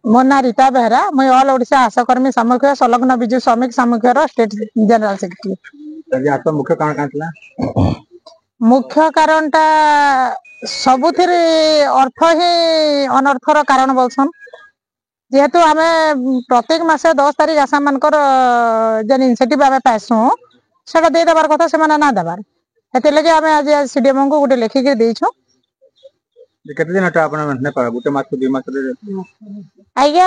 मो ना रीता बेहरा मुई ऑल ओडिशा आशाकर्मी सामूहिक संलग्न विजु श्रमिक सामूहिक स्टेट जनरल सेक्रेटरी। मुख्य कारण कहाँ थिला? मुख्य कारण टा सबुथिर अर्थ ही अनर्थर कारण बोलसन जेहेतु आमे प्रत्येक मासे 10 तारीख आशा मानकर जेन इनसेटिव आमे पाइसु सेटा दे देबार कथा से माने ना देबार एते लगे आमे आज सीडीएम को गुटे लिखि के देइछु। केते दिन हटा आपण ने पाबा गुटे मास 2 मास रे आज्ञा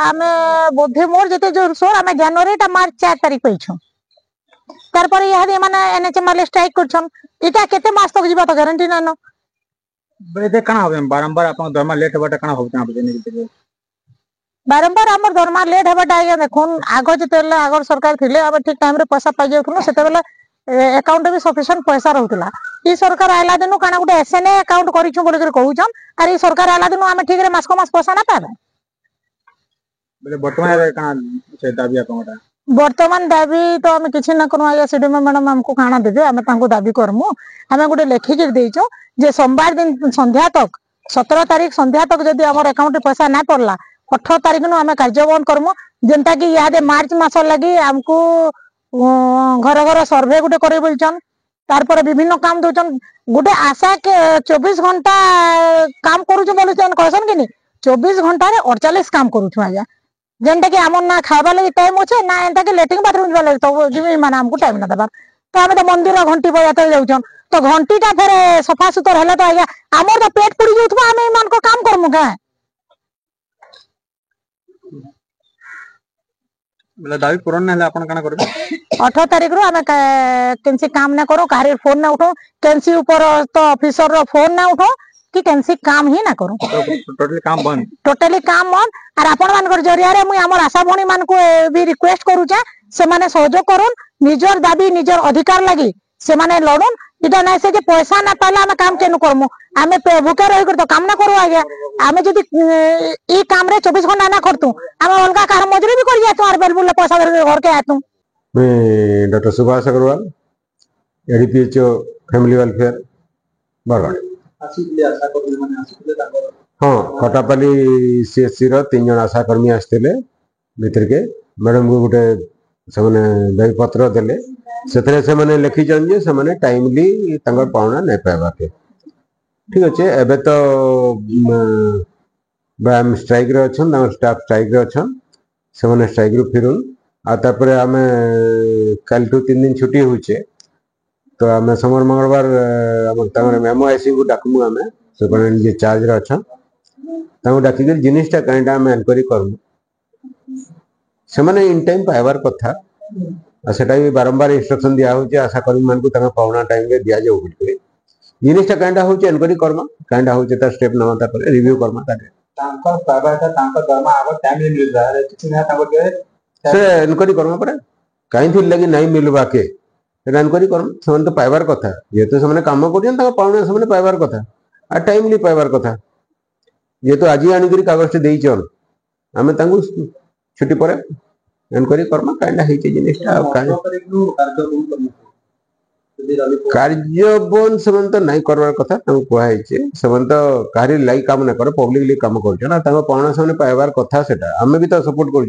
आमे बोधे मोर जते जोर सोर आमे जनवरी टा मार्च 4 तारीख पैछु तार पर यहादे माने एनएचएम वाले स्ट्राइक करछन इटा केते मास तक जीवा तो गारंटी ना न बे काना होबे बारंबार आपन दरमा लेट होबाटा काना होबे आप जने बारंबार हमर दरमा लेट होबाटा आज्ञा देखुन आगो जते आगर सरकार थिले अब ठीक टाइम रे पैसा पाइ जाउथुन सेते बेला अकाउंट भी सफिशिएंट पैसा रहउतला ई सरकार आइला दिनु काना गुटे एसएनए अकाउंट करिछु बोले कर कहउछन अरे ई सरकार आइला दिनु आमे ठीक रे मास को मास पैसा ना पाबे बोले वर्तमान रे काना छै दाबी आपनटा वर्तमान दाबी तो आमे किछि ना करू आया सीडीएम मैडम हमको खाना देबे आमे तांको दाबी करमु आमे गुटे लेखि के देइछो जे सोमवार दिन संध्या तक 17 तारीख संध्या तक जदी हमर अकाउंट रे पैसा ना पड़ला 18 तारीख नु आमे कार्य बंद करमु जेंता कि यादे मार्च मास लगी हमको घर घर सर्वे गुटे करे बोलछन तार पर विभिन्न काम दोचन गुटे आशा के 24 घंटा काम करूछु बोलछन कहसन कि नहीं 24 घंटा रे 48 काम करूछु आया जेंटा कि हमर ना खाइबा लागि टाइम होछे ना एंटा के लेटिंग बाथरूम वाला तो जिमी माने हमको टाइम ना देबा तो हमें तो मंदिर घंटी बजाते जाउछन तो घंटी टा फेर सफा सुतर हले तो आया हमर तो पेट पुड़ी जाउथबा हमें मान को काम करमु का बोले दाबी पूर्ण ना हले आपन काना करबे 18 तारीख रो हमें केनसी काम ना करो काहे फोन ना उठो केनसी ऊपर तो ऑफिसर रो फोन ना उठो कि केनसी काम ही ना करो टोटली काम बंद और आपण मानकर जरिया रे मुई हमर आशा भणी मान को भी रिक्वेस्ट करू छे से माने सहयोग करून निजर दाबी निजर अधिकार लागि से माने लडुन इटा नै से जे पैसा ना पाला हम काम केनु करमु आमे भूखे रहि कर तो काम ना करू आगे आमे जदी ई काम रे 24 घंटा ना करतु आमे अलगा कार मजूरी भी कर जातु और बेलबुल पैसा घर के आतु। मैं doctor Subhash Agrawal ADPHO family welfare Bargarh हाँ कटापाली सीएचसी रो 3 जन आशाकर्मी आसते भीतर के मैडम को गोटे से दाबी पत्र देले से लिखिछन जे से टाइमली पावना नहीं पाइबा के ठीक अच्छे एबे तो मैम स्ट्राइक रे अछन स्टाफ स्ट्राइक रे अछन से स्ट्राइक रू फिरुन आतापर आम कल टू 3 दिन छुट्टी होचे तो आम सोमवार मंगलवार मेमो आईसी को डाकमु आम से चार्ज रे अछन तांको डाकी जिनिसटा कहीं आम एनक्वारी करमु से इन टाइम पाइबार कथा सेटा भी बारंबार इंस्ट्रक्शन दिया होचे आशाकर्मी मान को पावना टाइम रे दिया जाऊ बोल जिनिसटा कहीं होचे एनक्वारी करमा कहीं होचे ता स्टेप नवा ता पर रिव्यू करमा ता तांको पाइबाटा तांको दरमा आगो टाइम रे मिल रहा है किछि ना तांको के से एनक्वारी करमा पर कहीं थी लगी नहीं मिलबा के एनक्वारी करमा से तो पाइबार कथा जेतो से काम करछन ता पावना से पाइबार कथा आ टाइमली पाइबार कथा जेतो आज आनिकरी कागज देइछन आमे तांको छुट्टी पर एनक्वारी करमा कांडा हेचे जिनिसटा कार्य बन से तो नहीं करवार कथा कहे से तो कहारी लाइक काम ना कर पब्लिकली काम कर पावना से पाइबार कथा सेटा आमे भी तो सपोर्ट कर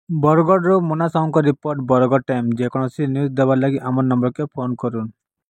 बरगढ़ रो मोना साहू रिपोर्ट बरगढ़ टाइम जेकोसी न्यूज देवार लगी आम नंबर के फोन करूँ।